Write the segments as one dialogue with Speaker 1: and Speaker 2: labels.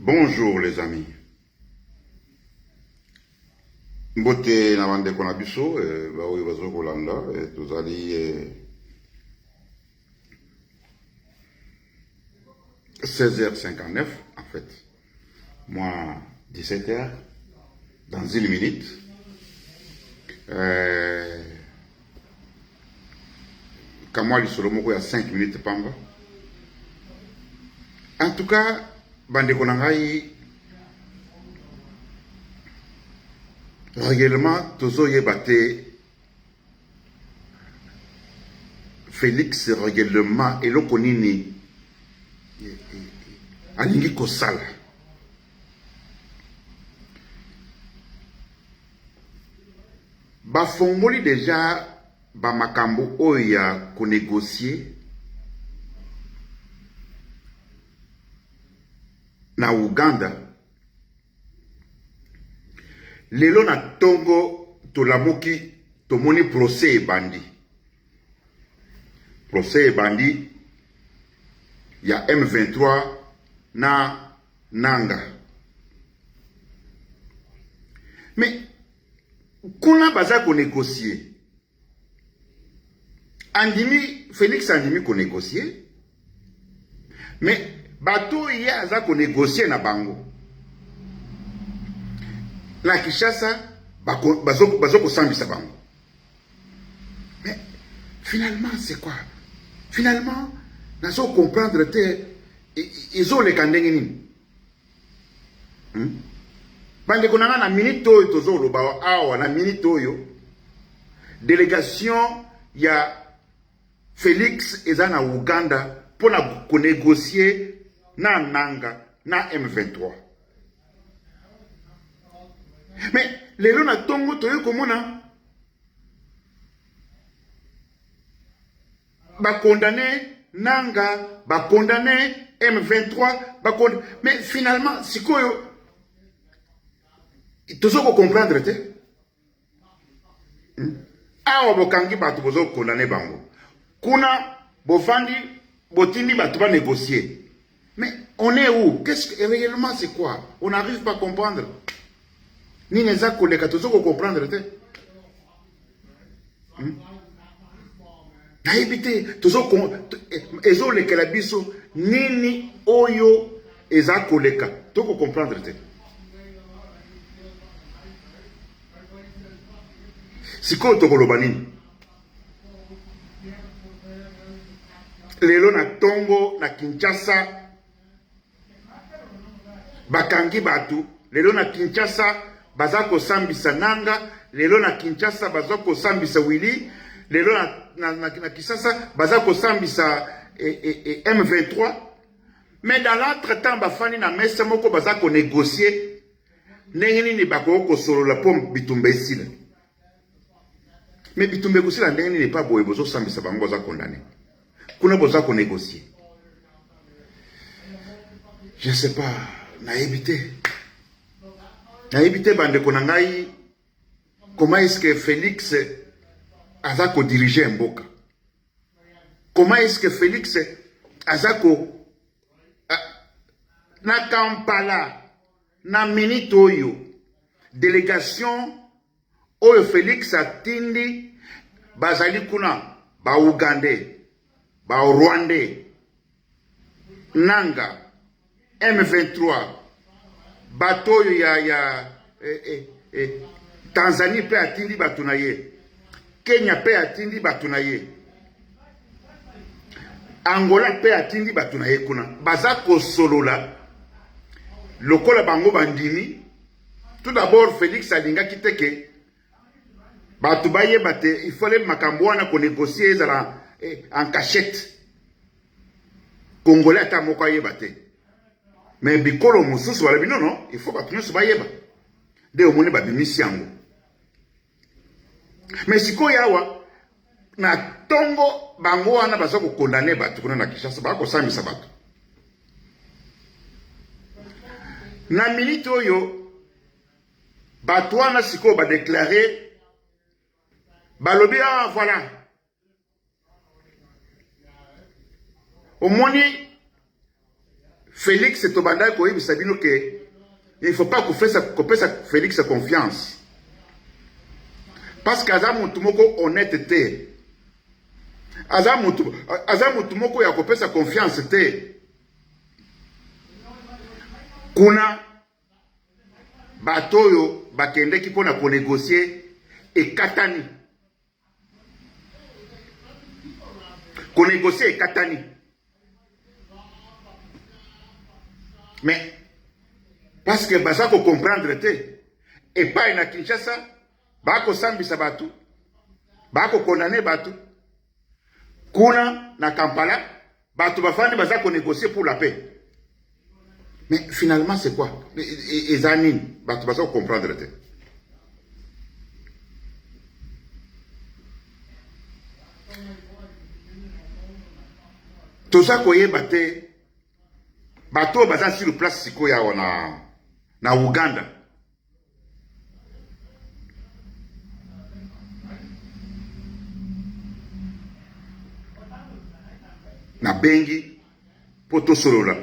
Speaker 1: Bonjour les amis. Mbote na bande kona biso ba oyo bazo kolanda tozali 16h59 en fait. Moi 17h dans une minute. Kamwa lisolo moko ya 5 minutes pamba. En tout cas, bande kona ngai réellement, Tozo Yebate, Félix régulièrement, et l'okonini, alingi kosala. Bafongoli déjà, Bamakambo Oya ko négocier na Uganda. Lelo na tongo tolamoki tomoni procès bandi. Procès bandi ya M23 na Nanga. Mais kuna baza ko négocier. Andimi Félix andimi ko négocier. Mais bato ya aza ko négocier na bango. La Kinshasa, bazoko sambisa bango. Mais finalement, c'est quoi? Finalement, nous allons comprendre que ils ont les candengini. Bande konanga na minute oyo tozo loba awa na minute oyo délégation ya Félix eza na Uganda pour na négocier na Nanga na M23. Mais les gens na tongo toyo komona ba condamné Nanga, ba condamné M23, ba condamné. Mais finalement sikoyo tozoko comprendre te. Awa bokangi batu bozo condamné bango. Kuna bofandi botindi batu ba négocier. Mais on est où? Qu'est-ce que réellement c'est quoi? On n'arrive pas à comprendre. Ni neza koleka tozoko comprendre te. Na ebite tozoko ezo lekela biso nini oyo eza koleka toko comprendre te. Siko tokoloba nini? Lelo na Tongo na Kinshasa bakangi batu. Lelo na Kinshasa bazako sambisa Nanga, lelo na Kinshasa bazako sambisa Willy, lelo na Kinshasa bazako sambisa M23. Mais dans l'entretemps bafani na mesa moko bazako négocier ndenge ni bakoko solo la pomme bitumba esila. Mais bitumba esila ndenge ni pas boye bozo sambisa bango za condamné. Kuna bozako négocier. Je sais pas, na éviter. Na éviter bande konangai comment est-ce que Félix azako diriger mboka? Comment est-ce que Félix azako na Kampala na minute oyo délégation oyo Félix atindi bazali kuna ba Ugandais, ba Rwandais, Nanga, M23 bato ya Tanzanie pe atindi batu na ye, Kenya pe atindi batu na ye, Angola pe atindi batu na ye kuna baza kosolola lokola bango bandimi. Tout d'abord Félix alinga kiteke batu baye bate il fallait makambo wana ko négocier ezala en cachette. Congolais ata moko ayeba te. Mais bikolo mususu wala bino non, il faut batu nyonso bayeba. De omoni babimisi yango. Mais sikoyo awa na tongo bango wana baza ko condamner batu kuna na Kinshasa ba ko sambisa batu. Na minute oyo batu wana sikoyo ba déclarer balobi voilà. Omoni Félix Tobanda Koyebi Sabino que il ne faut pas qu'on fasse Félix confiance. Parce qu'Aza Moutoumoko honnêteté. Aza Moutoumoko ya kopesa confiance te. Kuna batoyo bakende ki pona ko négocier et katani. Ko négocier et katani. Mais parce que baza ko comprendre te et pas na Kinshasa ba ko sambisa batu ba ko condamner batu kuna na Kampala batu bafandi baza ko négocier pour la paix. Mais finalement c'est quoi? Ezanine batu baza ko comprendre te. Toza koyeba te bato baza sur place sikoya na Uganda. Na bengi poto solola.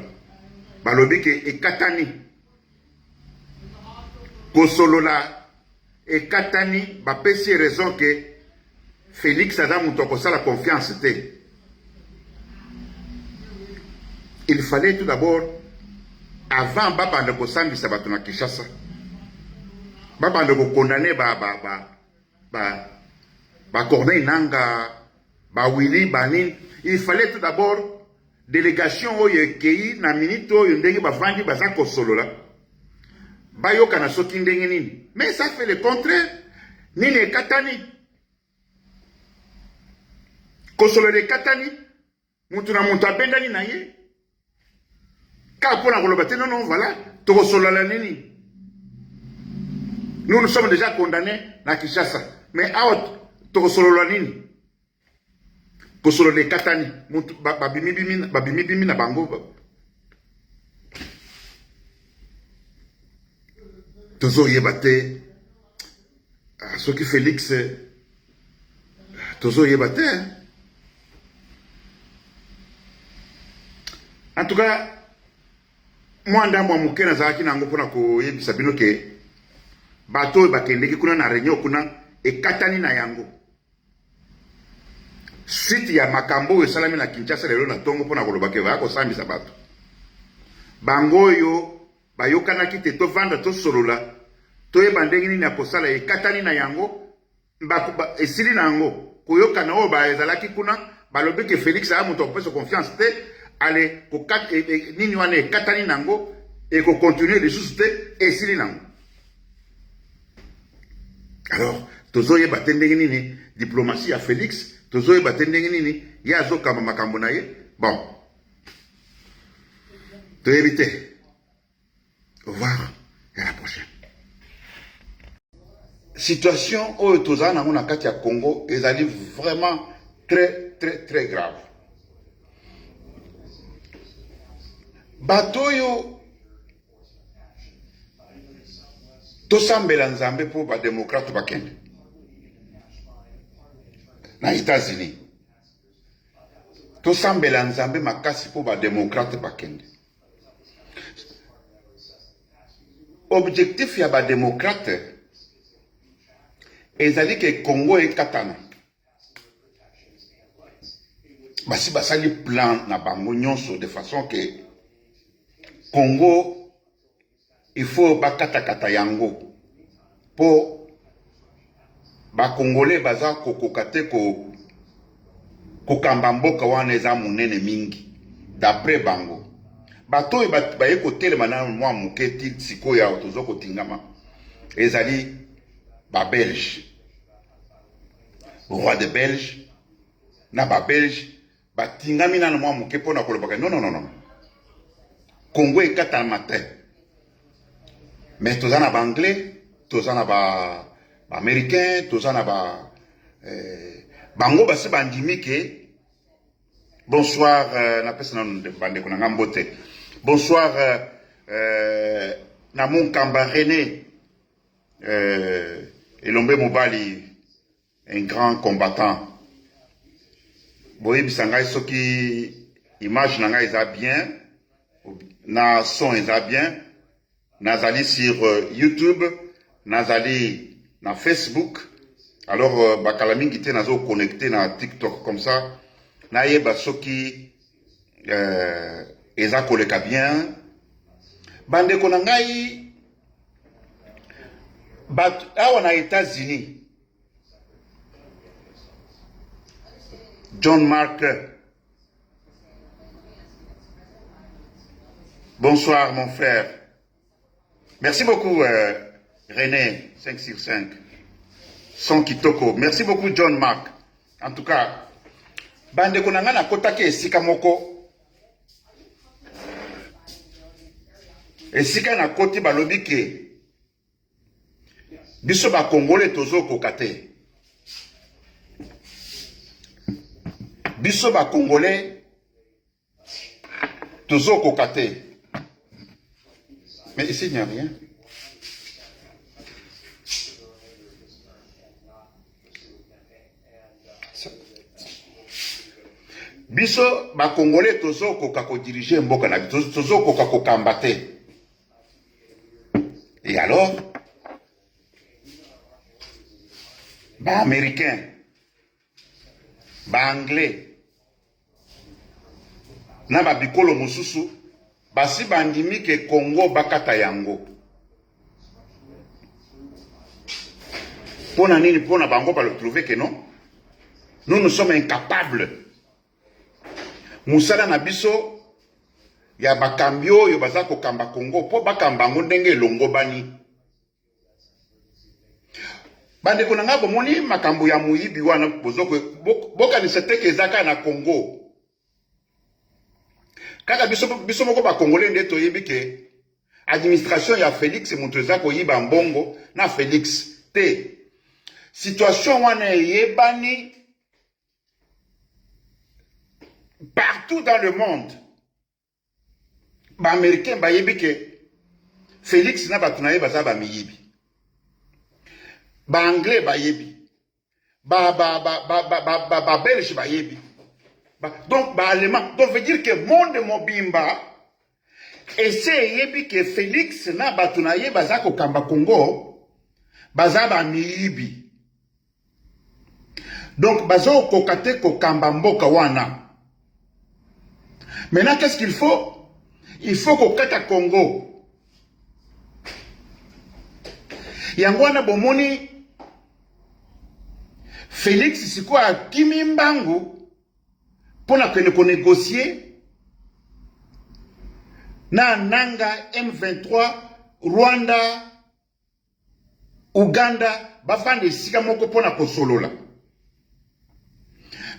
Speaker 1: Balobi ke ekatani. Ko solola ekatani ba pesi raison que Félix Adam Moutoko sa la confiance te. Il fallait tout d'abord, avant Baba de Kosambi Sabatuna Kishasa, Baba de condamner Corneille Nanga, Willy Banin, il fallait tout d'abord, délégation oye kei na minute oye ndenge bavandi bazako solo la, bayoka na soki ndenge nini. Mais ça fait le contraire. Nini katani. Kosolo de katani, mutuna abendani na ye. Non, voilà. Nous sommes déjà condamnés à Kinshasa. Mais out, Tokosololanini. Kosolo de Katani. Babimi bimi na bango. Tozo yebate. Ce qui Félix. Tozo yebate. En tout cas, moi ndamwa muke na zaki na ngopona ko yebisa bino ke bato bakendeki kuna na réunion kuna ekatani na yango suite ya makambo esalami na Kinshasa lelo na tongo pona koloba ke ba ko sambisa bato bango yo bayokanaki te to vanda to solola to yeba ndenge nini ya kosala ekatani na yango esili na yango koyokana oyo baezalaki kuna balobi ke Félix a moto kopesa confiance te. Allez, nini wane katani nango et qu'on continue les choses et sili nango. Alors, tozoye batendenge nini diplomatie à Félix, tozoye batendenge nini yazo kama makambo na ye. Bon. To éviter. Au revoir et à la prochaine. Situation où toza nango na kati ya Congo ezali vraiment très grave. Batoyo tosambela nzambe po ba démocrate bakende na États-Unis tosambela nzambe makasi po ba démocrate bakende. Objectif ya ba démocrate ezali ke Congo ekatana basi basali plan na bango nyonso de façon que Congo, il faut bakatakata yango po ba Congolais baza kokokate ko kambamboka wana eza munene mingi d'après bango bato ba yeko telema na mwa muketi siko ya tozoko tingama ezali ba Belge roi de Belge na ba Belge batingami na mwa muke pona kolobaka non Congo est katana matin. Mais tous en a anglais, tous en a américain, tous en a bango basi bandimi ke bonsoir na pesa na bande kuna ngambote. Bonsoir na mon kamba René Elombe Mobali, un grand combattant. Boye bisangai soki image nanga eza bien na son eza bien, nazali sur YouTube, nazali na Facebook. Alors bakala mingi te nazo connecté na TikTok comme ça. Nayeba soki eza koleka bien. Bande konangai awa na États-Unis. John Mark. Bonsoir mon frère. Merci beaucoup René 5 sur 5. Son kitoko. Merci beaucoup John Mark. En tout cas, bande konanga na kotake esika moko. Esika na koti balobi ke biso ba Congolais tozo kokate. Biso ba Congolais tozo kokate. Mais ici il n'y a rien. Biso ba Congolais tozo koka ko diriger mboka na tozo koka ko kambate. Et alors ba américain, ba anglais na ba bikolo mosusu basi bandimi ke Congo bakata yango. Pona nini pona bango ba le trouver que non? Nous sommes incapables. Musala na biso ya bakambio yo baza ko kamba Congo po bakamba ngo ndenge longo bani. Bande konanga bomoni makambo ya muyibi wana bozoko boka ni seteke ezaka na Congo. Kaka biso moko ba Congolais nde toyebi ke administration ya Félix Moutouza ko yiba mbongo na Félix te. Situation wana yebani partout dans le monde. Ba américain ba yebi ke Félix na batunaye baza ba miyibi. Ba anglais ba yebi. Ba belge ba yebi. Donc ba allemand. Donc veut dire que monde mobimba essaie yebi que Félix na batunaye baza ko kamba Congo baza ba miyibi. Donc bazo kokate ko kamba mboka wana. Maintenant qu'est-ce qu'il faut? Il faut qu'on kata Congo. Yangwana bomoni Félix sikuwa kimi mbangu pona kene ko négocier na nanga M23 Rwanda Uganda bafande sika moko pona kosolola.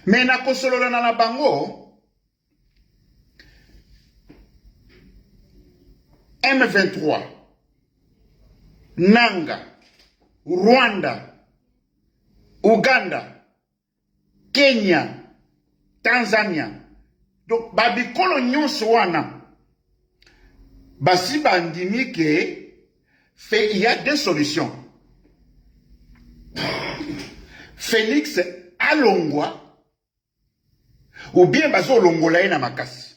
Speaker 1: Mais na kosolola na bango M23, Nanga, Rwanda, Uganda, Kenya, Tanzania. Donc, babikolo nyonso wana. Basi bandimi ke il y a deux solutions. Félix alongwa ou bien bazo longola na makasi.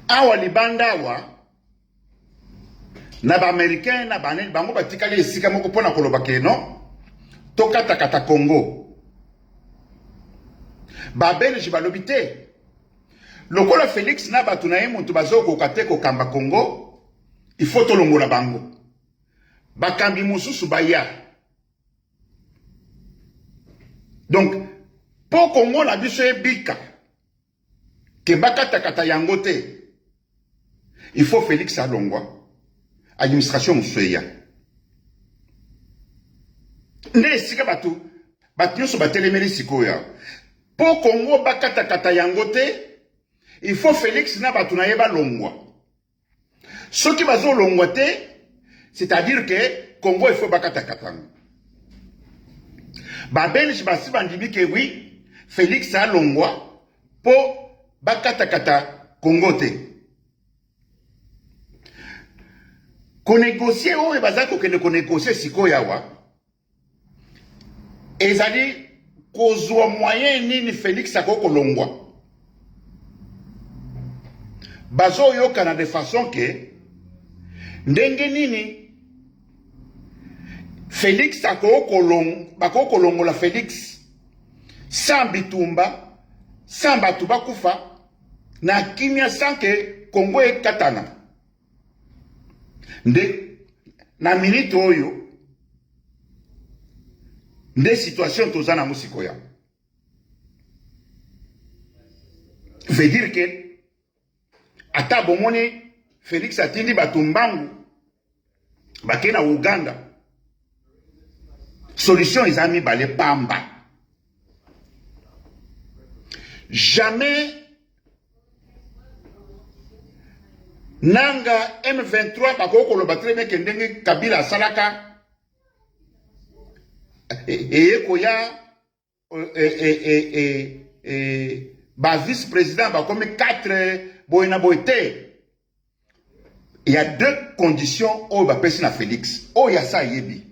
Speaker 1: Awa libanda wa na ba américain na ba bango batikali esika moko pona koloba ke non tokata kata Congo ba belge balobi te lokola Félix na batunaye mutu bazoko kate ko kamba Congo il faut to longola bango bakambi mususu baya. Donc pour Congo na biso ebika ke bakata kata yango te. Il faut Félix Alongwa, administration Moussouya. Nde sika batu nyoso batelemeli sikoya. Po Congo bakata kata yangote, il faut Félix na batu na yeba longwa. Ce qui bazo longwa te, c'est-à-dire que Congo il faut bakata kata. Ba belge basi bandimi ke oui, Félix Alongwa po bakata kata Congo te. Ko négocier oyo bazako kende ko négocier sikoya wa ezali kozwa moyen nini Félix akokolongwa. Bazo yoka de façon que ndenge nini Félix akokolongola Félix sans bitumba, sans batu bakufa, na kimia sans que Congo ekatana. Na minute oyo nde situation tozana musikoya. Veut dire que ata bomoni Félix atindi batumbangu bakena Uganda. Solution izami bale pamba. Jamais nanga M23 bakoko lo batreme kendenge Kabila salaka koya ba vice-président ba comme 4 boyna boyte. Il y a 2 conditions au ba pesi na Félix. O ya sa yebi.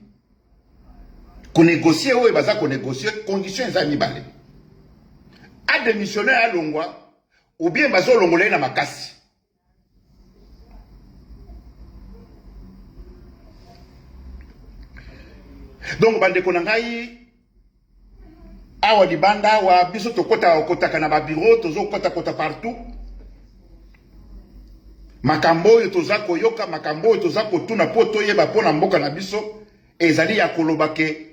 Speaker 1: Ko négocier o baza ko négocier conditions ezami bale. A démissionner à Longwa ou bien bazo longolé na makasi. Donc bande konangai awa di banda wa biso to kota kana ba bureau tozo kota partout. Makambo yo toza koyoka makambo yo toza kotuna poto yeba pona mboka na biso ezali ya koloba ke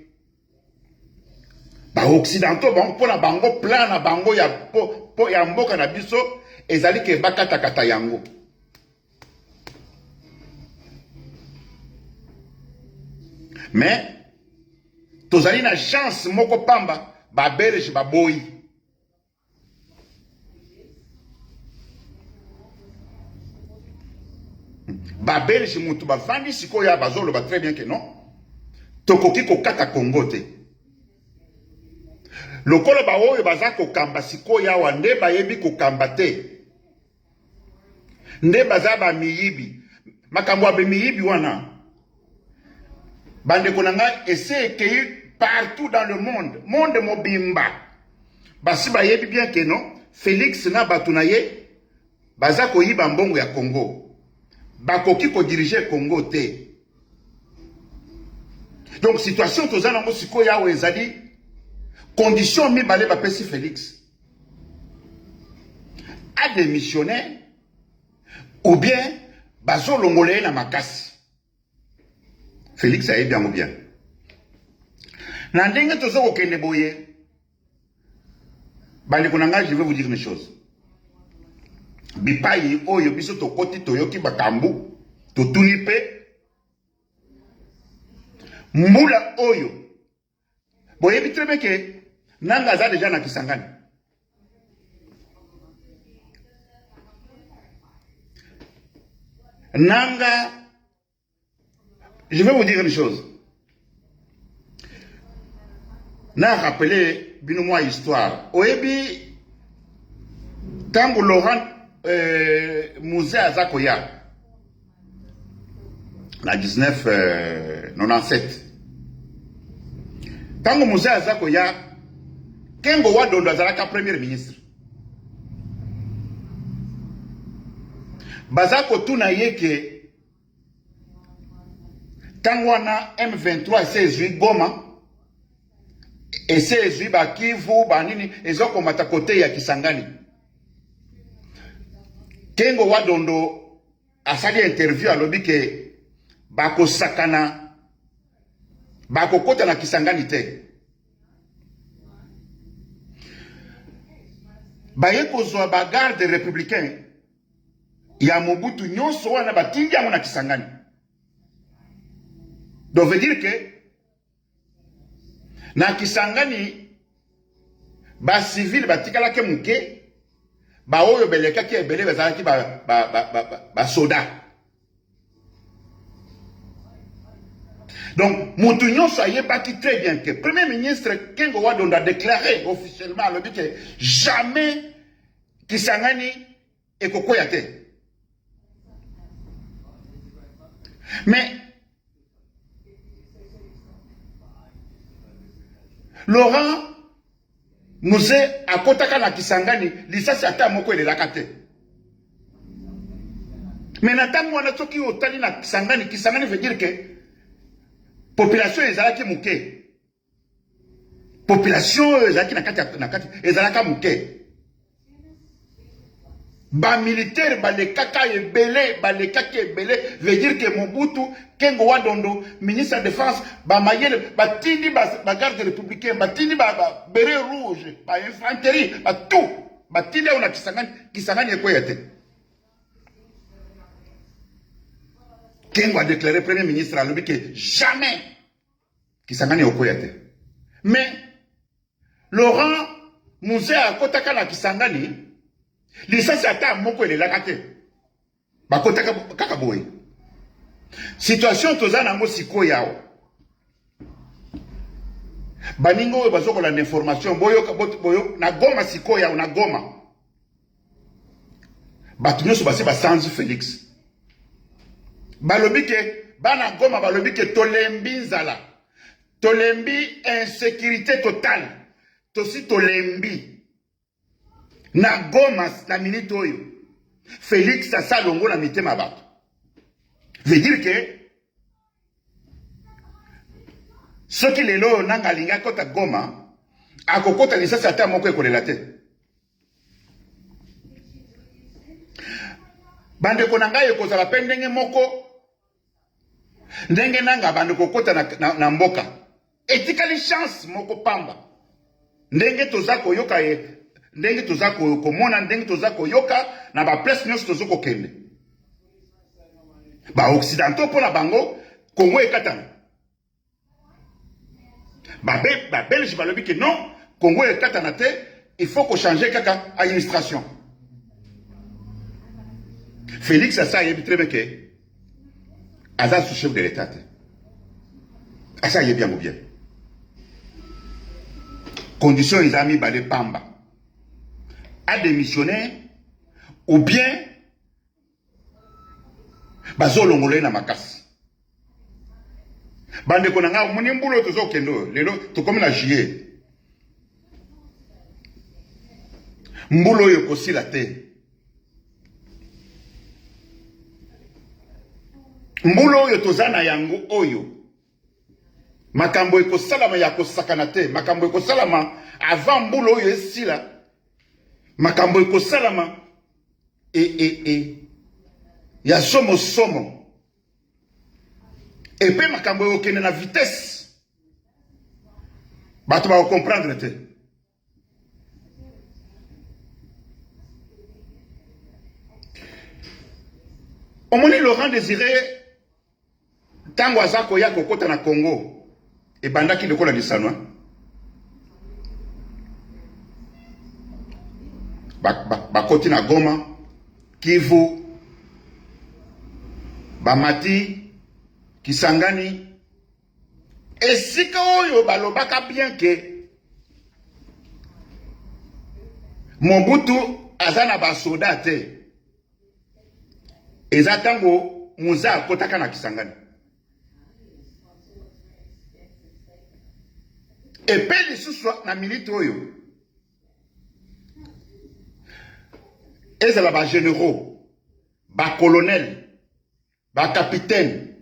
Speaker 1: ba occidentaux bon pona bango plan na bango ya ya mboka na biso ezali ke bakata kata yango. Mais tozali na chance moko pamba ba belge ba boyi. Ba belge mutu ba vandi sikoya bazolo ba très bien que non. Tokoki ko kata Congo te. Lokolo ba oyo baza ko kamba sikoya wa nde ba yebi ko kamba te. Nde baza ba miyibi. Makambo ba miyibi wana. Bande konanga essaie que partout dans le monde mobimba. Basi ba yebi bien que non, Félix na batunaye baza ko yiba mbongo ya Congo. Bakoki ko diriger Congo te. Donc situation tozana ngo sikoya wa ezali condition mi balé ba pesi Félix. A démissionner ou bien bazo longolé na makasi. Félix a bien ou bien. Nandenge tozo ko kende boye. Bande konanga, je vais vous dire une chose. Bipayi oyo biso to koti toyoki bakambu to tunipe mbula oyo boye bitreme ke nanga za déjà na Kisangani. Nanga, je vais vous dire une chose. N'a rappelé binomo histoire. Oebi tango Laurent Musée Azakoya la 1997. Tango Musée Azakoya Kengo Wadondo azalaka premier ministre. Bazako tuna yeke tango wana M23 ese Goma ese Bakivu banini ezoko mata kote ya Kisangani. Kengo Wadondo asali interview alobi ke bako sakana bako kota na Kisangani te. Baye kozwa ba garde républicain ya Mobutu nyonso wana batindi yango na Kisangani. Donc veut dire que na Kisangani ba civil batikala ke muke ba oyo beleka ki ebele bazalaki ba soda. Donc mutu nyonso ayebaki très bien que premier ministre Kengo Wadondo a déclaré officiellement alobi que jamais Kisangani ekokoya te. Mais Laurent Muse akotaka na Kisangani lisasi ata moko elelaka te. Mais natango wana soki otali na Kisangani, Kisangani veut dire que population ezalaki muke. Population ezalaki na kati ezalaka muke. Ba militaire balekaka ebele veut dire que Mobutu Kengo Wadondo ministre de défense ba mayele batindi ba garde républicain batindi ba béret rouge ba infanterie ba tout batindi on a Kisangani ekoyate. Kengo a déclaré premier ministre alobi que jamais Kisangani ekoyate. Mais Laurent Muse akotaka na Kisangani lisasi ata moko elelaka te. Bakotaka kaka boye. Situation toza nango sikoyo yao. Baningo oyo bazokola na information boyo na Goma sikoyo yao na Goma. Batu nyonso basi basanzi Félix. Balobi ke bana Goma balobi ke tolembi nzala. Tolembi insécurité totale. Tosi tolembi. Na Goma na minute oyo Félix asa longo na mitema bato. Veut dire que soki lelo nanga linga kota Goma akokota lisasi ata moko ekolela te. Bandeko na ngai ekozala pe ndenge moko ndenge nanga bandeko kota na mboka etikali chance moko pamba ndenge toza koyoka ndenge toza komona ndenge toza koyoka na ba place nyonso tozo kokende ba occidentaux pona bango Congo ekatana ba belge balobi que non Congo ekatana te il faut ko changer kaka administration. Félix asa yebi très bien que aza sous-chef de l'état asa yebi yango bien condition ils ami balé pamba à démissionner ou bien bazo longolé na makasi. Bande konanga muni mbulo tozo kendo lelo to comme na juillet. Mbulo yo kosila te. Mbulo yo tozana yango oyo. Makambo ekosalama ya kosakana te, makambo ekosalama avant mbulo yo esila. Makambo ekosalama ya somo et puis makambo okende na vitesse bato ba comprendre te. Omoni Laurent Désiré tango azako ya kokota na Congo e bandaki lokola lisanwa bakoti na Goma Kivu Bamati Kisangani esika oyo balobaka bien que Mobutu azana ba soda te eza tango muza akotaka na Kisangani et pe lisusu na milite oyo ezala ba généraux ba colonels ba capitaine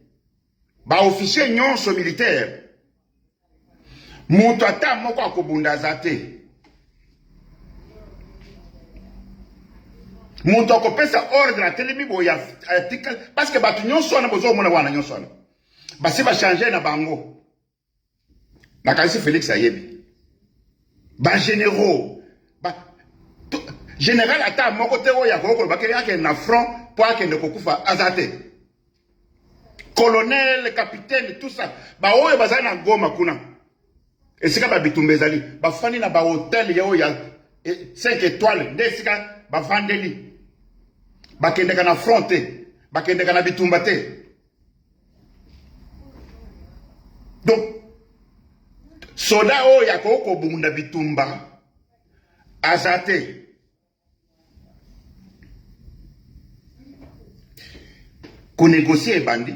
Speaker 1: ba officier nyonso militaire mutu ata moko akobunda zate mutu akopesa ordre atelemi boya article parce que batu nyonso wana bozo mona wana nyonso wana basi ba changer na bango na kasi Félix ayebi ba généraux ba général ata moko te oya ko bakeli ake na front po ake ne kokufa azate colonel, capitaine, tout ça. Ba oyo bazali na Goma kuna. Esika ba bitumba ezali. Ba fani na ba hotel yao ya 5 étoiles. Ndesika ba vandeli. Ba kendeka na fronte. Ba kendeka na bitumba te. Donc, soda oyo ya koko bunda bitumba. Azate. Ko négocier bandi.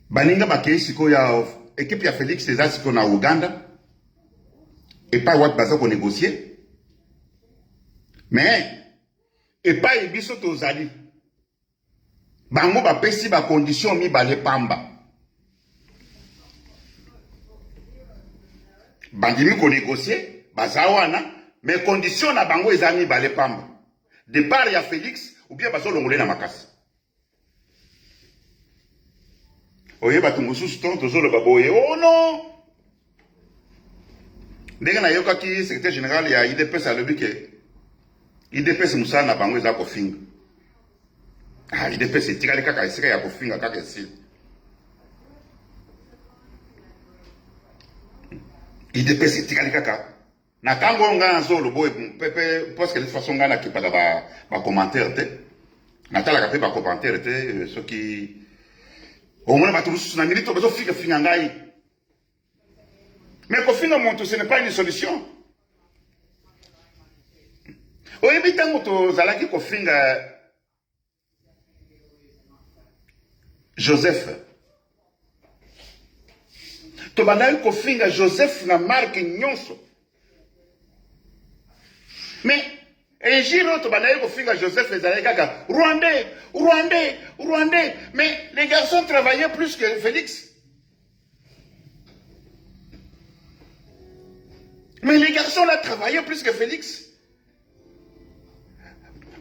Speaker 1: Baninga bakei siko ya équipe ya Félix eza siko na Uganda et pas what baza ko négocier. Mais et pas ibiso tozali. Bango ba pesi ba condition mi ba le pamba. Bandimi ko négocier, baza wana, mais condition na bango ezami ba le pamba. De part ya Félix ou bien bazo longolé na makasi. Oye batungusu tonto zo le baboye. Oh non. Ndenge na yoka ki secrétaire général ya IDPS alobi ke IDPS musana na bango eza kofinga. Ah, IDPS etikali kaka esika ya kofinga kaka esili. IDPS etikali kaka. Na kango nga nazo lobo pepe parce que de toute façon nga na kipaka ba commentaire te. Na tala ka pe ba commentaire te ce qui au moins bato mususu na milito bazo finga ngai. Mais kofinga monto ce n'est pas une solution. Oyebi tango to zalaki kofinga Joseph. To bandaki kofinga Joseph na marque nyonso. Mais et Giro to bandaki kofinga Joseph ezalaki kaka Rwandais. Mais les garçons travaillaient plus que Félix. Mais les garçons là travaillaient plus que Félix.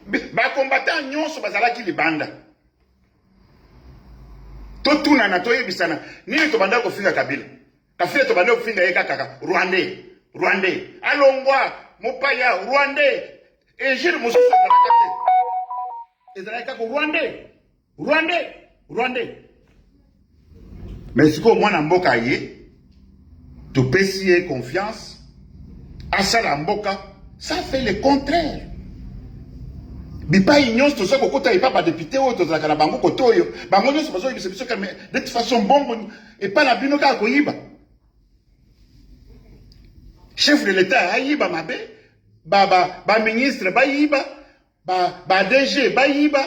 Speaker 1: Ba combattant nyonso bazalaki libanda. To tuna na to yebisana. Nini to banda ko finga Kabila. Kafile to banda ko finga yeka kaka Rwandais. Alongwa mopaya Rwandais. Et jure mususu ezalaka ko Rwandais. Mais siko mwana mboka ye to pesier confiance. Asala mboka, ça fait le contraire. Bipa ignos to ça kokota et pas ba député ou to zakana bango kotoyo. Bango nyos bazo yibise biso ka mais de toute façon bongo et pas la bino ka koyiba. Chef de l'État ayiba mabe, ba ministre ba yiba, ba DG ba yiba.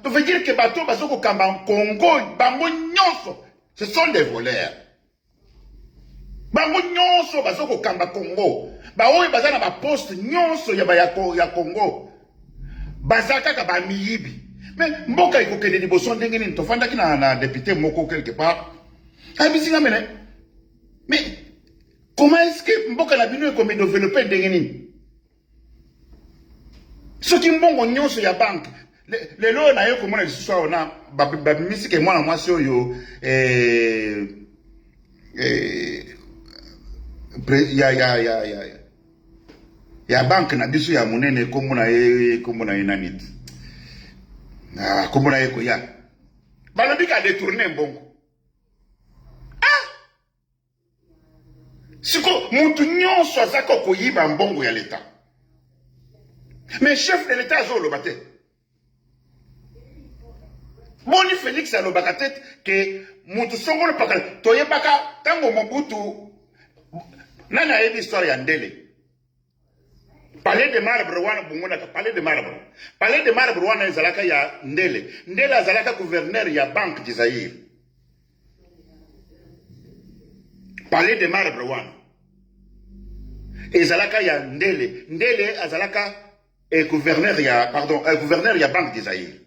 Speaker 1: To veut dire que bato bazo ko kamba Congo, bango nyonso, ce sont des voleurs. Bango nyonso bazo ko kamba Congo. Ba oyo bazana ba poste nyonso ya Congo. Bazaka ka ba miyibi. Mais mboka ikokende liboso ndenge nini tofandaki na député moko quelque part. Abisinga mene. Mais comment est-ce que mboka na bino ko me développer ndenge nini? Soki mbongo nyonso ya banque. Lelo na yo komona lisusu ona ba misike mwana mwasi oyo ya banque na biso ya munene komona ye nanit. Ah, komona ye ko ya. Balobi ka détourner mbongo. Ah! Siko mutu nyonso azako koyiba mbongo ya l'État. Mais chef de l'État azolo bate. Boni Félix alobaka tete que mutu songolo pakala toyebaka tango Mobutu nana yebi histoire ya Ndele. Palais de marbre wana bungona ka palais de marbre. Palais de marbre wana ezalaka ya Ndele. Ndele azalaka gouverneur ya Banque du Zaïre. Palais de marbre wana ezalaka ya Ndele. Ndele azalaka gouverneur ya Banque du Zaïre.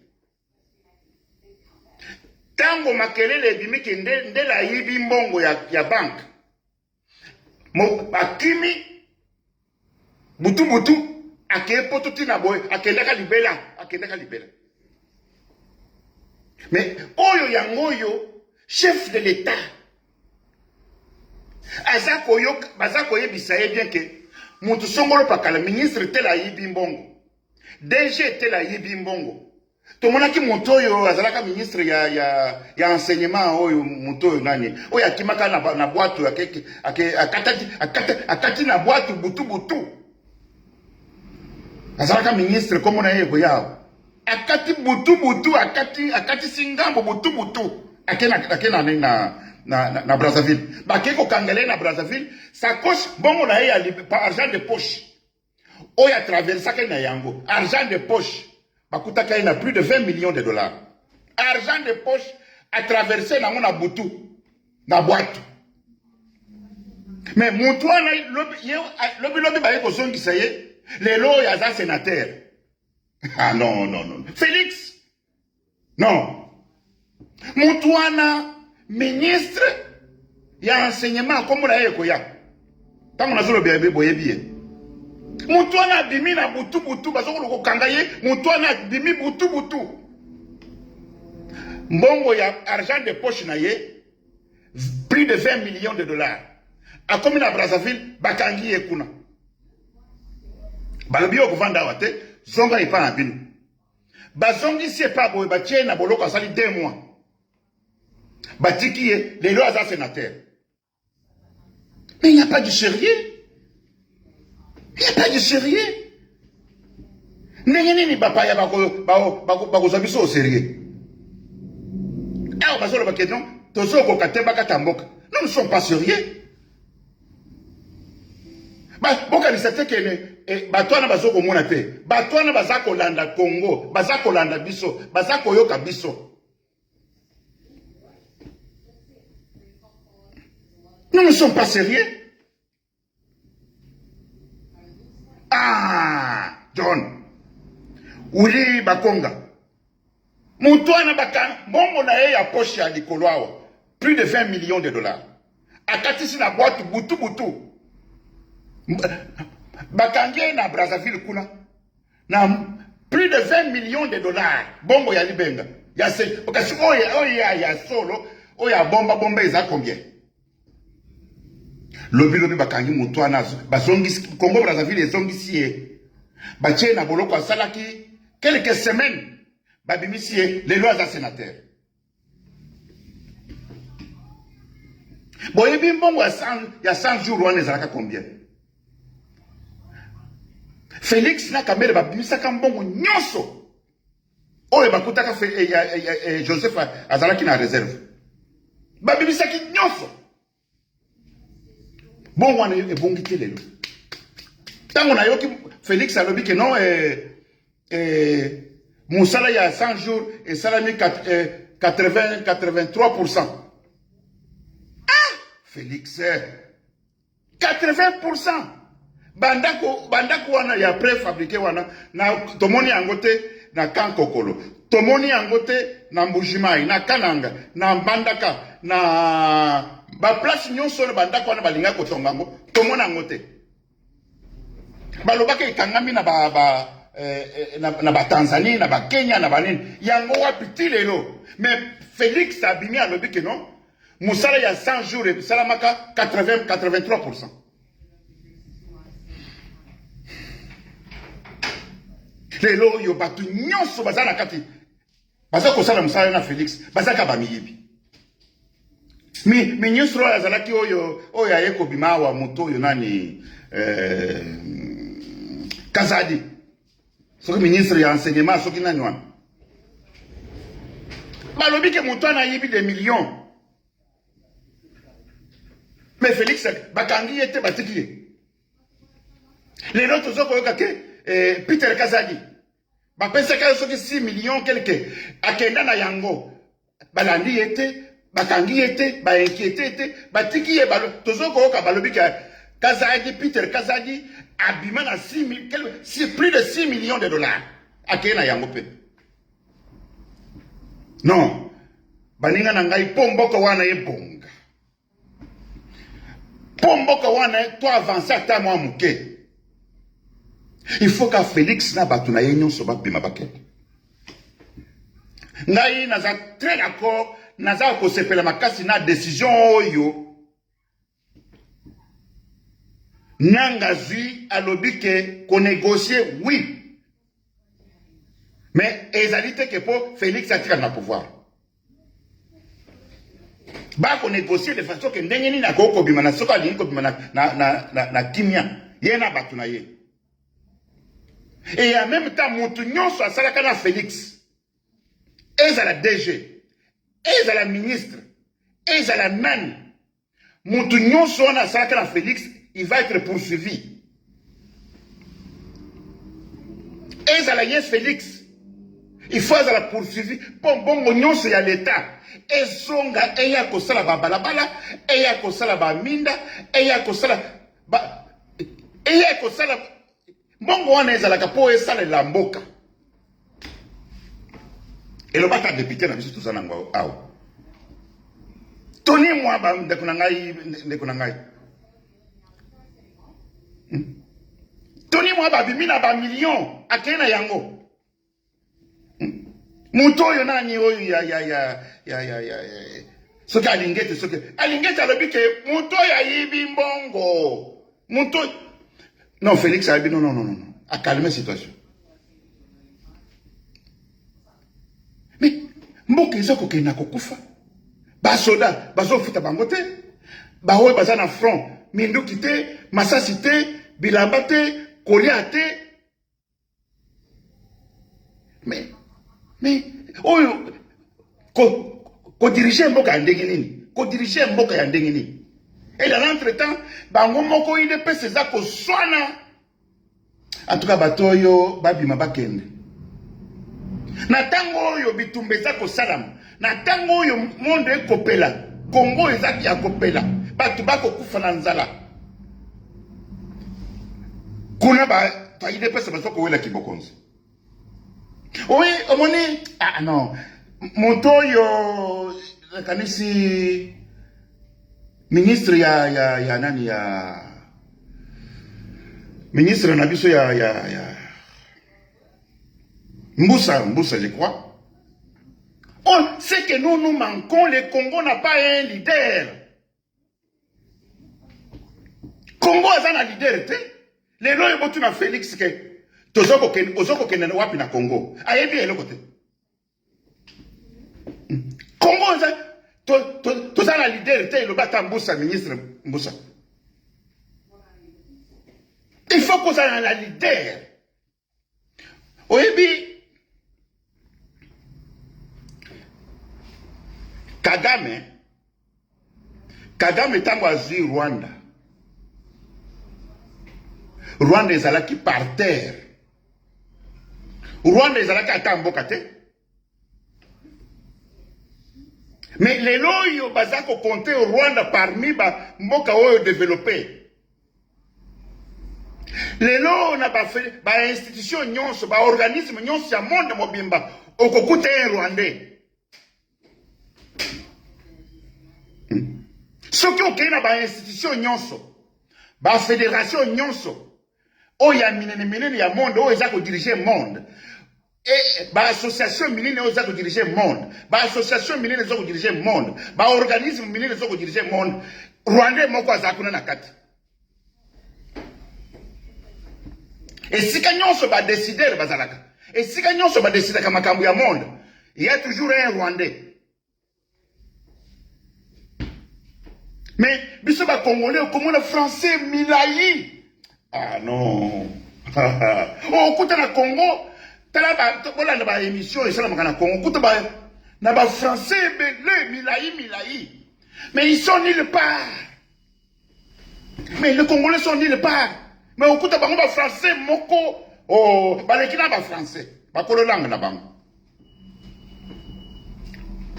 Speaker 1: Tango makelele ebimiki Ndele ayibi mbongo ya banque. Akimi butu akepoto tina boy akendaka libela. Mais oyo yangoyo chef de l'État bazako yebisa ye bien que mutu songolo pakala ministre tel ayibi mbongo DG tel ayibi mbongo tomonaki moto oyo azalaka ministre ya enseignement oyo moto oyo nani oyo akimaka na boîte akati na boîte butu azalaka ministre comme na yego yao akati butu akati singambo butu akena na Brazzaville bakeko kangale na Brazzaville sa coche bongo na ye par argent de poche oyo traversaka na yango argent de poche bakutaka ye na plus de 20 millions de dollars argent de poche a traversé na butu na boîte Mais Moutouana, lobi baye ko songi saye, les lois yaza sénateur. Ah non, non, non. Félix, non. Moutouana, ministre, ya enseignement, comme la yeko ya. Tant on a sur le bébé, boye bien. Moutouana bimi na butu butu, baso ko kangaye, Moutouana bimi butu butu. Mbongo ya argent de poche na ye, plus de 20 millions de dollars. A comme na Brazzaville, bakangi ekuna. Balobi yo kuvanda wate, zonga ipa na binu. Bazongi si pas boye batie na boloko asali 2 mois. Batiki ye, les lois à sénateur. Mais il n'y a pas de sérieux. Il n'y a pas de sérieux. Nengeni ni papa ya bako zabiso au sérieux. Ah, on va sur le question. Tozo ko katemba katamboka. Nous ne sommes pas sérieux. Boka lisate kene batwana bazoko mona te. Batwana bazako landa Congo, bazako landa biso, bazako yoka biso. Nous ne sommes pas sérieux. Ah, John. Uli Bakonga. Moutouana Bakan, bongo na ye ya poche ya likoloawa. Plus de 20 millions de dollars. Akatisi na boîte butu butu. Bakangie na Brazzaville kuna. Na plus de 20 millions de dollars. Bongo ya libenga. Ya se, parce que oya ya solo, oya bomba eza combien? Lobi bakangi Moutouana bazongi Congo Brazzaville ezongisi ye batie na boloko asalaki quelques semaines babimisi ye les lois à sénateur. Boyebi mbongo ya 100 jours wana ezalaka combien? Félix na Kamere babimisaka mbongo nyonso oyo bakutaka Joseph azalaki na réserve babimisaki nyonso. Bon, on est bon qui est là. Tant on a eu Félix a dit que non, mon salaire il y a 100 jours et ça a mis 83%. Ah, Félix, 80%. Bandako wana ya préfabriqué wana na tomoni angote na Kankokolo. Tomoni angote na Mbujimai, na Kananga, na Mbandaka, na ba place nyonso na bandako wana balinga kotongango tomona ngote balobaka ikangami na ba Tanzanie na ba Kenya na banini yango wapi tilelo. Mais Félix abimi alobi que non musala ya 100 jours et salamaka 83%. Lelo yo batu nyonso bazana kati bazako sala musala na Félix bazaka bamiyibi. Mi nyusro ya zalaki oyo ayeko bimawa moto oyo nani Kazadi. Soki ministre ya enseignement soki nani wana. Balobi ke moto ana yibi des millions. Mais Félix bakangi yete batiki ye. Les autres zoko yoka ke Peter Kazadi. Ba pensa ka soki 6 millions quelque akenda na yango. Balandi yete bakangi ete, ba inquiété ete, batiki ye balo, tozo koka balobi ka Kazadi, Peter Kazadi, abima na 6 plus de 6 millions de dollars. Ake na yango pe. Non. Baninga na ngai pomboka wana ye bonga. Pomboka wana to avancer ata mwa muke. Il faut que Félix na batu na ye nyonso ba bima bakete. Ngai naza très d'accord. Naza ko sepela makasi na décision oyo Nangazi alobike ko négocier oui mais ezalité que pour Félix atika na pouvoir ba ko négocier de façon que ndenge ni na ko bima na soka linko bima na kimia yena batu na ye et en même temps mutu nyonso asalaka na Félix ezala DG et à la ministre, et à la nani, Moutouignon son à Sakra Félix, il va être poursuivi. Et à la yes Félix, il faut la poursuivi bon nyonso ya l'État ezonga eya kosala ba balabala eya kosala ba minda eya kosala mbongo wana ezalaka po esalela mboka elobaka député na biso toza nango awa toni mwa ndeko na ngai toni mwa babimi na bamillion akei na yango mutu oyo nani oyo ya soki alingete soki alingete alobi ke mutu oyo ayibi mbongo mutu non Félix alobi non akalme situation mais mboka eza kokenda kokufa basoda bazofuta bango te baoyo baza na front minduki te masasi te bilamba te kolia te mais oyo ko diriger mboka ya ndenge nini ko diriger mboka ya ndenge nini et dans l'entretemps bango moko UDPS eza koswana en tout cas bato oyo babima bakende na tango oyo bitumba eza kosalama na tango oyo monde ekopela Congo ezaki ya kopela bato bakokufa na nzala kuna ba UDPS bazo kowela kibokonzi. Oui, omoni non moto yo kanisi ministre ya nani ya ministre na biso ya Mbusa je crois. Oh, c'est que nous manquons, le Congo n'a pas un leader. Congo a un leader, te. Les lois botu na Félix ke ozoko kende wapi na Congo. Ayebi elo kote. Congo za to za na leader te lo bata Mbusa ministre Mbusa. Il faut qu'on ait un leader. Oyebi Kagame tango azwi Rwanda. Rwanda ezalaki par terre. Rwanda ezalaki ata mboka te. Mais lelo oyo baza ko compter Rwanda parmi ba mboka oyo développé. Lelo na ba institution nyonso, ba organisme nyonso ya monde mobimba okokuta Rwandais. Soki okei na ba institution nyonso, ba fédération nyonso, oya minene ya monde, oyo eza ko diriger monde. Et ba association minene oyo eza ko diriger monde, ba association minene eza ko diriger monde, ba organisme minene eza ko diriger monde. Rwanda moko azakuna na kati. Esika nyonso ba décider bazalaka. Esika nyonso ba décider ka makambo ya monde. Il y a toujours un Rwandais. Mais biso ba Congolais comme le français Milayi. Ah non. Oh kuta na Congo, tala ba na ba émission et ça na Congo, kuta ba na ba français le Milayi. Mais ils sont nulle part. Mais les Congolais sont nulle part. Mais au kuta ba français moko oh ba lekina ba français. Ba kolo langue na bango.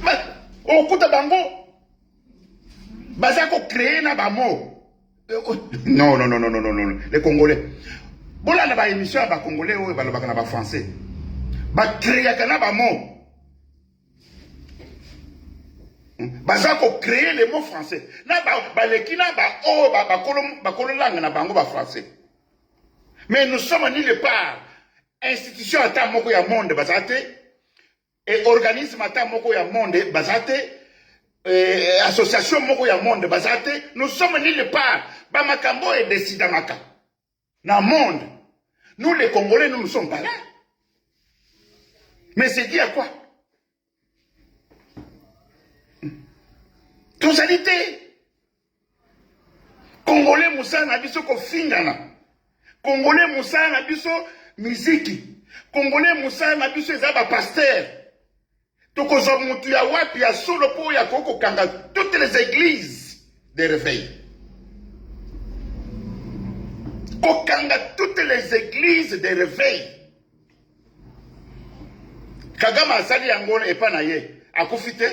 Speaker 1: Mais au kuta bango Bazako créer na ba mot. Non. Les Congolais. Bola na ba émission ba Congolais ou ba na ba français. Ba créer kana ba mot. Bazako créer les mots français. Na ba lekina ba oh ba kolo langue na bango ba français. Mais nous sommes nulle part. Institution ata moko ya monde bazate et organisme ata moko ya monde bazate. Association moko ya monde bazate, nous sommes nulle part. Ba makambo et décidamaka. Na monde. Nous les Congolais, nous ne sommes pas là. Mais c'est dit à quoi? Totalité. Congolais Moussa na biso ko fingana. Congolais Moussa na biso miziki. Congolais Moussa na biso ezaba pasteur. Tokozo mutu ya wapi ya solo po ya koko kanga toutes les églises de réveil. Kokanga toutes les églises de réveil. Kagame asali yango epa na ye akufi te.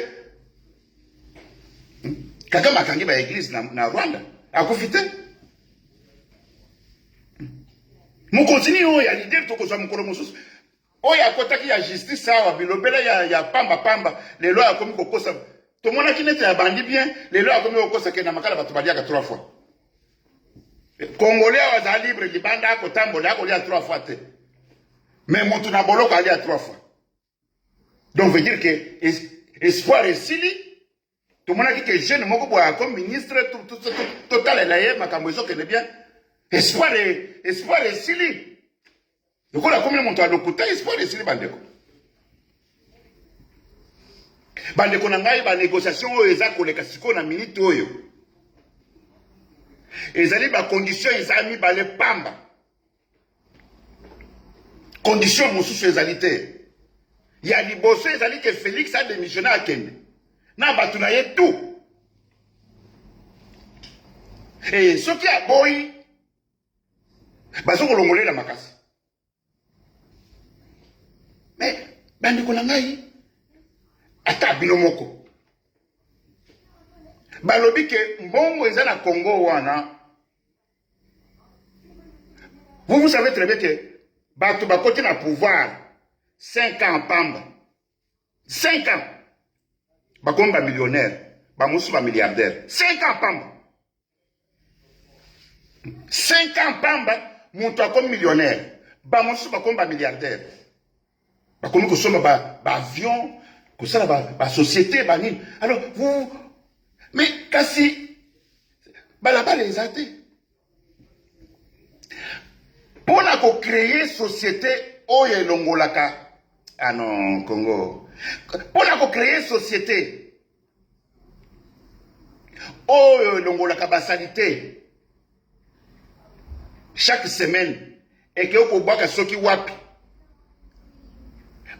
Speaker 1: Kagame akangi ba église na Rwanda akufi te. Mokonzi oyo ya leader tokozwa mokolo mosusu oyo akotaki ya justice awa bilobela ya pamba lelo akomi kokosa tomonaki nete ya bandi bien lelo akomi kokosa ke na makala bato baliaka 3 fois. Congolais awa libre libanda akotambola akolia 3 fois te. Mais motu na boloko alia 3 fois. Donc veut dire que espoir esili tomonaki ke jeune moko boya comme ministre total la ye makambo ezokende bien. Espoir esili. Lokola komi moto alokuta espoir esili bandeko. Bandeko na ngai ba négociation oyo eza koleka siko na minute oyo. Ezali ba condition ezali bale pamba. Condition mosusu ezali te. Ya liboso ezali ke Félix a démissionné à Kende. Na batu na ye tout. Et ce qui a boy bazo kolongolela makasi. Mais bandeko na ngai ata bino moko. Balobi ke mbongo eza na Congo wana. Vous savez très bien que bato bakote na pouvoir 5 ans pamba. 5 ans. Bakomba millionnaire, bamusu ba milliardaire. 5 ans pamba. 5 ans pamba, mutu akomi millionnaire. Bamusu bakomba milliardaire. Bakomi kosoma ba avion, kosala ba société ba nini. Alors vous mais kasi balabala ezate. Pour la créer société oyo elongolaka ah non Congo. Pour la créer société oyo elongolaka basalité chaque semaine et que okobwaka soki wapi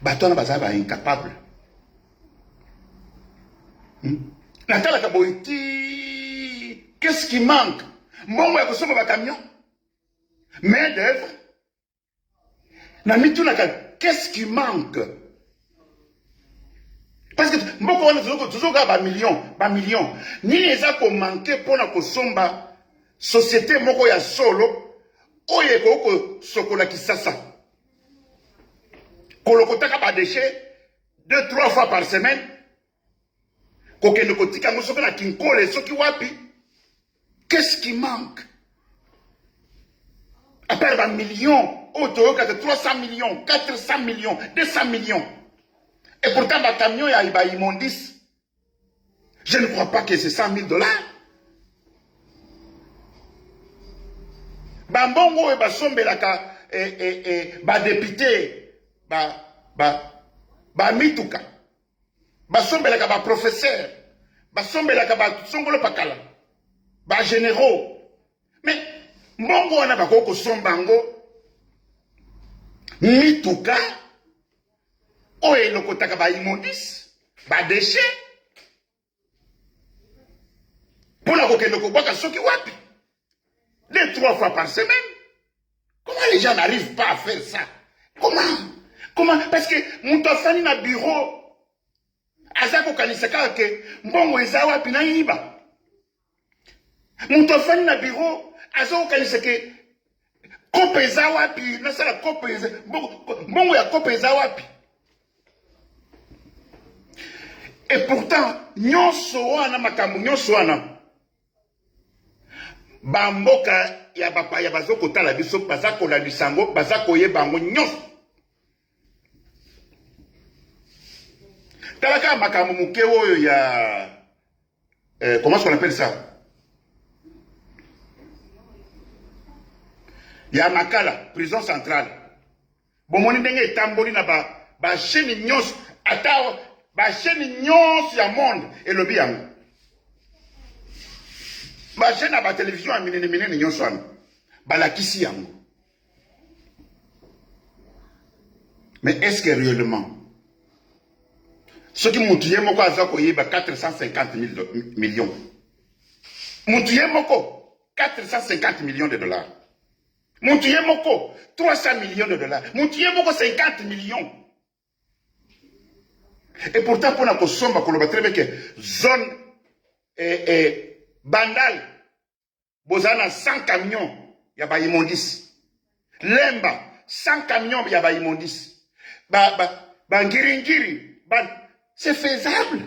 Speaker 1: batona bazaba incapable. Natala kaboiti qu'est-ce qui manque? Mbongo ya kosoma ba camion main d'œuvre. Qu'est-ce qui manque? Parce que mboko wana toujours ba million. Ni les a ko manquer pour na kosomba société moko ya solo oye ko sokola kisasa. Kolokotaka ba déchets 2-3 fois par semaine. Kokende kotika ngosoka na kinkole soki wapi? Qu'est-ce qui manque? À part 1 million, auto 300 millions, 400 millions, 200 millions. Et pourtant, le camion il y a immondis. Je ne crois pas que c'est 100 000 $. Bambongo et basombelaka député, mituka. Basombelaka professeur, basombelaka songolo pakala, généraux. Mais mbongo wana bakoko sombango mituka oyo lokotaka ba immondis ba déchets pour la kokende kobwaka soki wapi 2-3 fois par semaine. Comment les gens n'arrivent pas à faire ça? Comment? Parce que mutu afani na bureau aza kokanisaka ke mbongo eza wapi na yiba. Mutu afani na bureau azo kanisa ke kope za wapi nasala kope za mbongo ya kope za wapi. Et pourtant nyonso wana makambo nyonso wana bamboka ya bapaya bazoko tala biso bazako la lisango bazako yebango nyonso. Talaka makambo muke oyo ya comment est-ce qu'on appelle ça? Ya makala, prison centrale. Bomoni ndenge etamboli na ba chaîne nyonso ata ba chaîne nyonso ya monde elobi yango. Ba chaîne na ba télévision ya minene nyonso wana. Balakisi yango. Mais est-ce que réellement ce qui mutuye moko azako yeba 450 millions. Mutuye moko 450 millions de $. Moutouye moko 300 millions de $. Moutouye moko 50 millions. Et pourtant, pour la somba, pour le que zone Bandal, bozana 100 camions, il y a immondis. Lemba, 100 camions, il y a immondis. Ngiringiri, c'est faisable.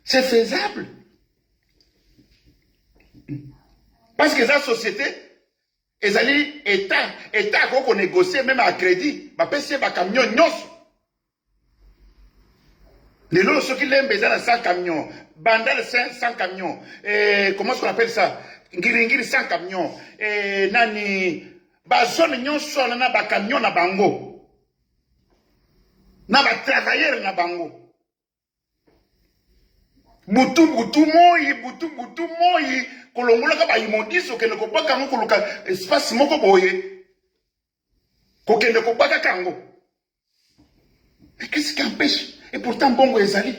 Speaker 1: C'est faisable. Parce que la société, ils allaient État qu'on négocie même à crédit, c'est un camion nyos. Les lots, ceux qui l'aiment, ils ont 100 camions. Bandal, 100 camions. Comment est-ce qu'on appelle ça? Ngiringiri, 100 camions. Nani, zone nyos, on a un camion na bango. Na ba travailleur na bango. Butu moi, kolongola ka ba imondis ke ne ko baka ngo koluka espace moko boye. Ko kende ko baka kango. Mais qu'est-ce qui empêche? Et pourtant bongo ezali.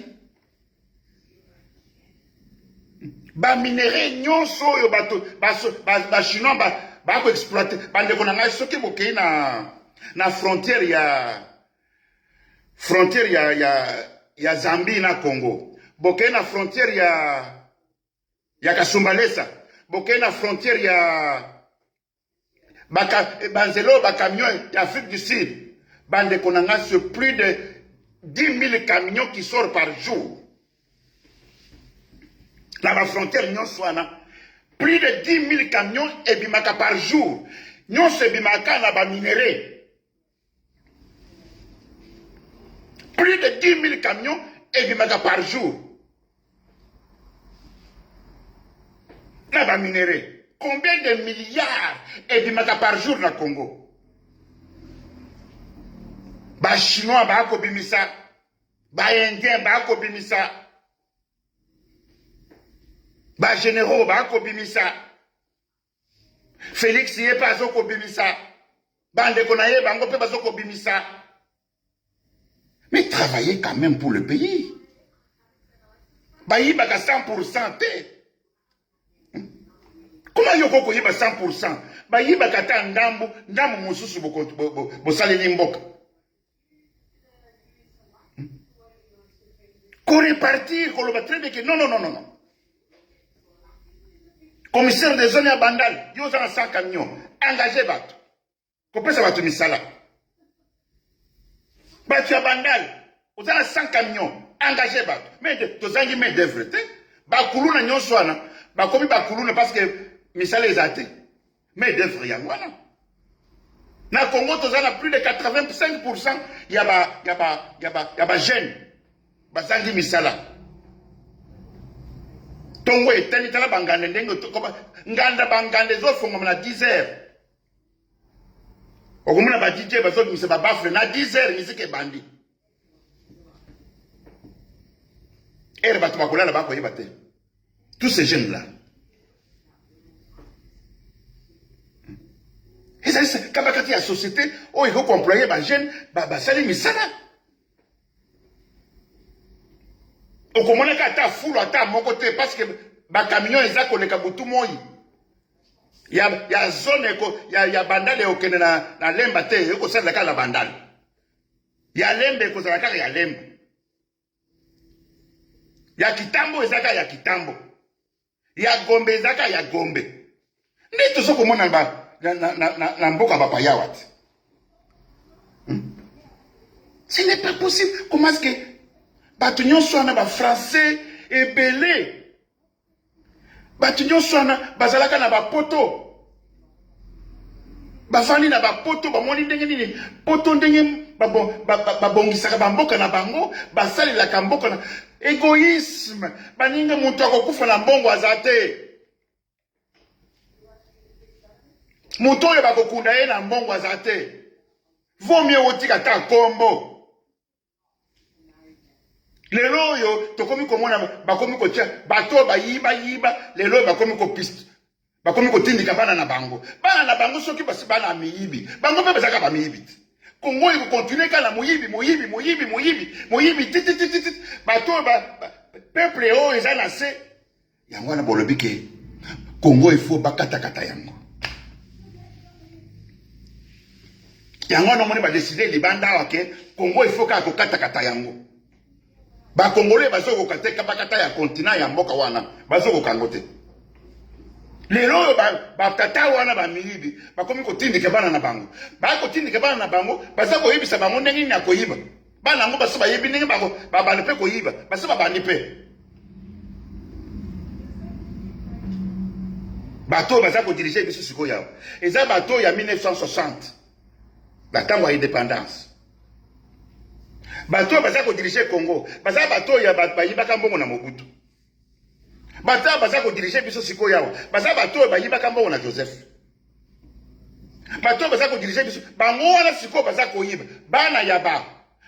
Speaker 1: Ba minéraux nyonso yo bato ba chinois ba ko exploiter bande ko na soki bokei na frontière ya Zambie na Congo. Bokei na frontière ya Kasumbalesa. Bokei na frontière ya Banzelo, camion d'Afrique du Sud. Bande konanga sur plus de 10 000 camions qui sortent par jour. Dans la frontière, plus de 10 000 camions et bimaka par jour. Nous se bimaka na ba minéré. Plus de 10 000 camions et bimaka par jour. Na ba minéré. Combien de milliards et bimaka par jour na Congo? Ba chinois ba ko bimisa, ba indien ba ko bimisa, ba généraux ba ko bimisa, Félix yé pas ko bimisa, bande konaye bango pe ba ko bimisa. Mais travaillez quand même pour le pays. Ba yi ba ka 100% té. Comment yoko ko yi ba 100%? Ba yi ba ka ta ndambu mususu bo saleli mboka. Qu'on répartit, qu'on le très bien que non. Commissaire des zones à Bandal, il y a 100 camions, engagez Bato. Comment ça va te misala? Bato à Bandal, il y a 100 camions, engagez Bato. Mais tu as dit, mais d'œuvre, Bakoulou n'a pas soin, Bakoumi Bakoulou parce que misala est athée. Mais d'œuvre, il y a quoi, non? Dans le Congo, tu as plus de 85%, il y a jeunes. Basangi misala. Tongo etani tala bangande ndenge nganda bangande zo fongo na 10 heures. Okomuna ba DJ bazo mise ba bafre na 10 heures misike bandi. Ere batu bakolala bako yebate. Tous ces jeunes là. Et ça c'est kabakati ya société o il faut employer ba jeune ba sali misala. On commence à ta foule à ta mon côté parce que ba camion ils ont les kabutu moi. Il y a zone il y a bandale au Kenya na lemba te ko ça la bandale. Il y a lembe ko ça la lembe. Il y a kitambo ezaka ya kitambo. Il y a gombe ezaka ya gombe. Ndi to so ko mona na mboka ba payawat. Ce n'est pas possible. Comment est-ce que Batunyon soana ba français et belé. Batunyon soana bazalaka na ba poto. Bafani na ba poto ba moni ndenge nini poto ndenge ba bongisaka ba mboka na bango basali la kamboka na égoïsme baninga mutu akokufa na mbongo azate. Mutu oyo bakokunda ye na mbongo azate. Vaut mieux otika ta kombo. Lelo yo tokomi komona bakomi ko tia bato ba yiba lelo bakomi ko piste bakomi ko tindika bana na bango soki basi bana miyibi bango pe bazaka ba miyibi Kongo iko continuer kala moyibi titi bato ba peuple o ezana se yango na bolobi ke Kongo il faut bakata yango no moni ba décider libanda wa ke Kongo il faut ka ko kata yango. Ba Congolais bazo ko kate kapakata ya continent ya mboka wana bazo ko kangote. Lelo ba tata wana ba miyibi ba komi ko tindike bana na bango. Ba ko tindike bana na bango baza ko yibisa bango ndenge ni akoyiba. Bana ngo baso ba yibi ndenge bango ba banipe ko yiba. Baso ba banipe. Bateau baza ko diriger biso siko yao. Eza bateau ya 1960. La tango ya indépendance. Bateau baza ko diriger Congo. Baza bateau ya bayibaka mbongo na Mobutu. Bateau baza ko diriger biso siko yao. Baza bateau bayibaka mbongo na Joseph. Bateau baza ko diriger biso bango wana siko baza ko yiba. Bana ya ba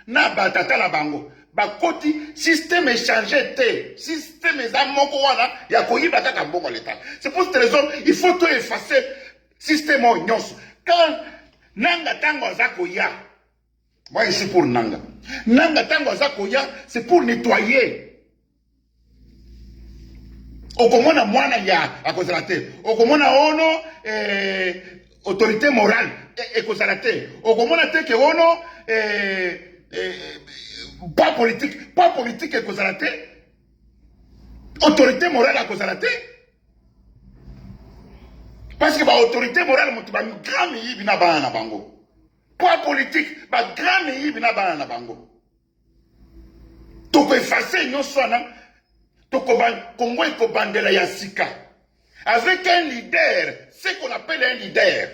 Speaker 1: na batata na bango. Bakoti système échangé te. Système eza moko wana ya ko yiba kaka mbongo l'État. C'est pour cette raison il faut tout effacer système nyonso. Quand Nanga tango azako ya. Moi je suis pour Nanga. Nanga tango azako ya, c'est pour nettoyer. Okomona mwana ya akozala te. Okomona ono autorité morale ekozala te. Okomona te ke ono pas politique ekozala te. Autorité morale akozala te. Parce que l'autorité morale, c'est un grand pays na bango. Pas politique, un grand pays na bango. Toko effacer nyo swana, toko Congo eko bandela ya sika. Avec un leader, ce qu'on appelle un leader.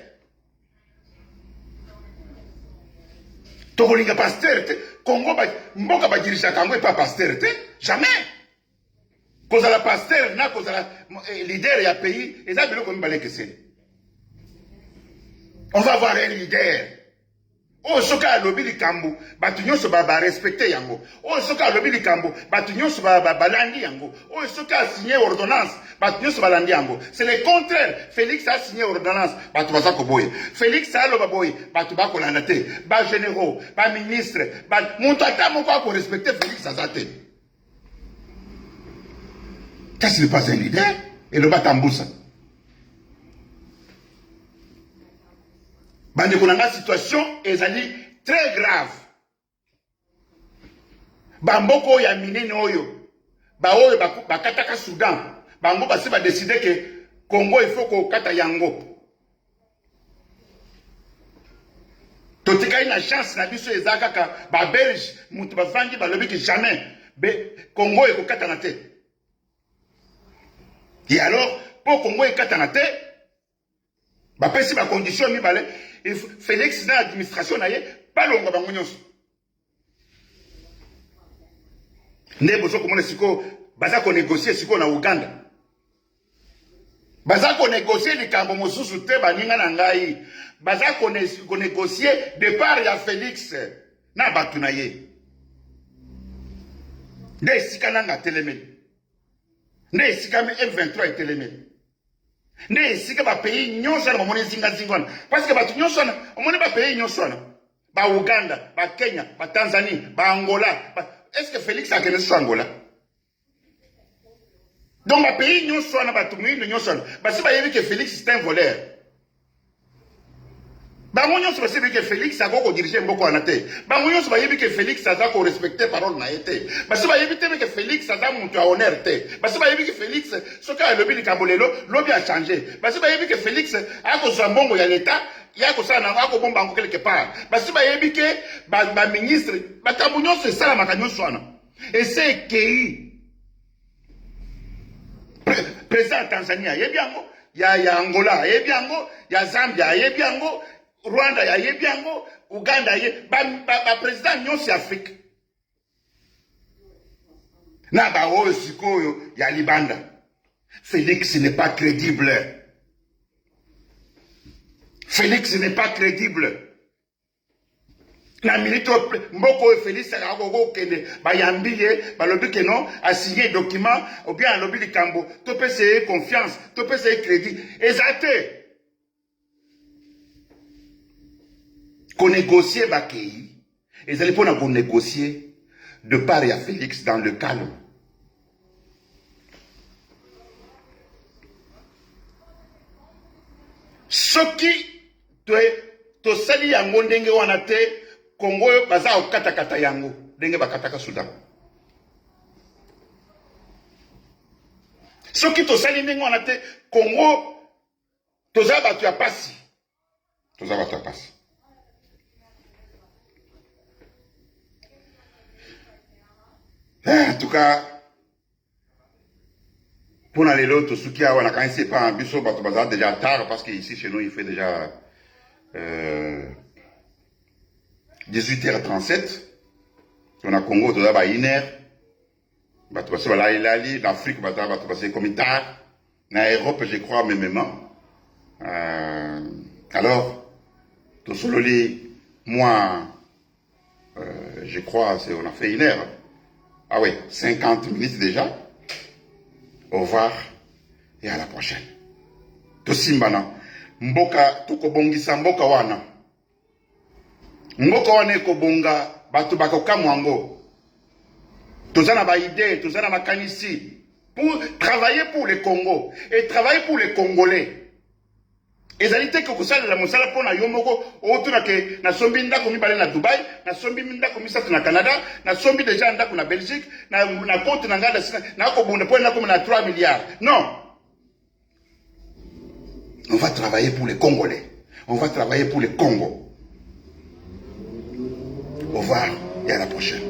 Speaker 1: Toko linga pasteur, Congo mboka ba dirija Congo pas pasteur, jamais. Cause la pasteur na cause la leader ya pays et ça biloko mbale kese. On va avoir un leader. Oh soka lobi likambo batu nyonso ba respecter yango. Oh soka lobi likambo batu nyonso ba balandi yango. Oh soka signé ordonnance batu nyonso balandi yango. C'est le contraire. Félix a signé ordonnance batu bazako boye. Félix a lo baboye batu bako landa te. Ba généraux, ba ministre, ba montata moko ko respecter Félix azate. Ça, ce n'est pas un leader. Et le Batamboussa. Bande konanga situation est très grave. Bamboko ya minene oyo. Ba oyo bakataka Soudan. Bango basi ba décider que Congo il faut ko kata yango. Totika ina chance na biso ezaka ka ba Belge mutu ba vangi ba lobi que jamais Congo eko kata na te. Et alors, pour Congo et Katanate, bah, si ma condition, Félix dans l'administration, pas longue, bah, ne bozo comment siko baza ko négocier siko na Uganda. Baza ko négocier les kambo mosusu te baninga na ngai. Baza ko négocier départ ya Félix na batu na ye. Ne sika nanga telemeli. Ne sika M23 eteleme. Ne sika ba pays nyonso na moni zinga zingwana. Parce que ba nyonso na omoni ba pays nyonso na. Ba Uganda, ba Kenya, ba Tanzanie, ba Angola. Est-ce que Félix a gagné sur Angola? Donc ba pays nyonso na ba tumini nyonso na. Ba si ba yebi que Félix c'est un voleur. Ba nyonso ba yebi que Félix a go diriger mboko na te. Ba nyonso ba yebi que Félix a ko respecter parole na été. Ba si ba yebi que Félix a mutu a honneur te. Ba si ba yebi que Félix soka lobi likambolelo lobi a changé. Ba si ba yebi que Félix a ko zambongo ya l'état, ya ko sana a ko bomba ngo quelque part. Ba si ba yebi que ba ministre ba tambunyo se sala makanyonso ana. Et c'est qui président Tanzania yebi yango ya Angola yebi yango ya Zambia yebi yango Rwanda ya yebiango, Uganda ye, ba président nyonsi Afrique. Na ba o sikoyo ya Libanda. Félix n'est pas crédible. Félix n'est pas crédible. Na milito mboko Félix a gogo kende ba yambiye ba lobi que non a signé document ou bien a lobi likambo to peut se confiance, to peut se crédit. Exacté. Qu'on négocie Bakei, et ça pour qu'on négocier de part à Félix dans le calme. Ce qui te sali yango ndenge wana te Congo baza okata kata yango ndenge bakataka Soudan. Soki tosali ndenge wana te Congo toza batu ya pasi. Toza batu ya pasi. En tout cas, pour les lots, ce qui a on a quand même c'est pas un biseau, déjà tard parce qu'ici chez nous il fait déjà 18h37. On a Congo tout d'abord 1h. L'Afrique c'est comme tard. En Europe je crois même. Alors, tout solo moi je crois on a fait 1h. Ah oui, 50 minutes déjà. Au revoir et à la prochaine. Tosimbana. Mboka, tukobongisa mboka wana. Mboka wana ekobonga, batu bakoka mwango. Tozana ba idée, tozana makanisi. Pour travailler pour le Congo. Et travailler pour les Congolais. Ezalité que kusala la mosala pona yomoko otuna ke na sombi ndako mibale na Dubai, na sombi ndako misatu na Canada, na sombi déjà ndako na Belgique, na compte na ngala na ko bonde pona comme na 3 milliards. Non. On va travailler pour les Congolais. On va travailler pour le Congo. Au revoir et à la prochaine.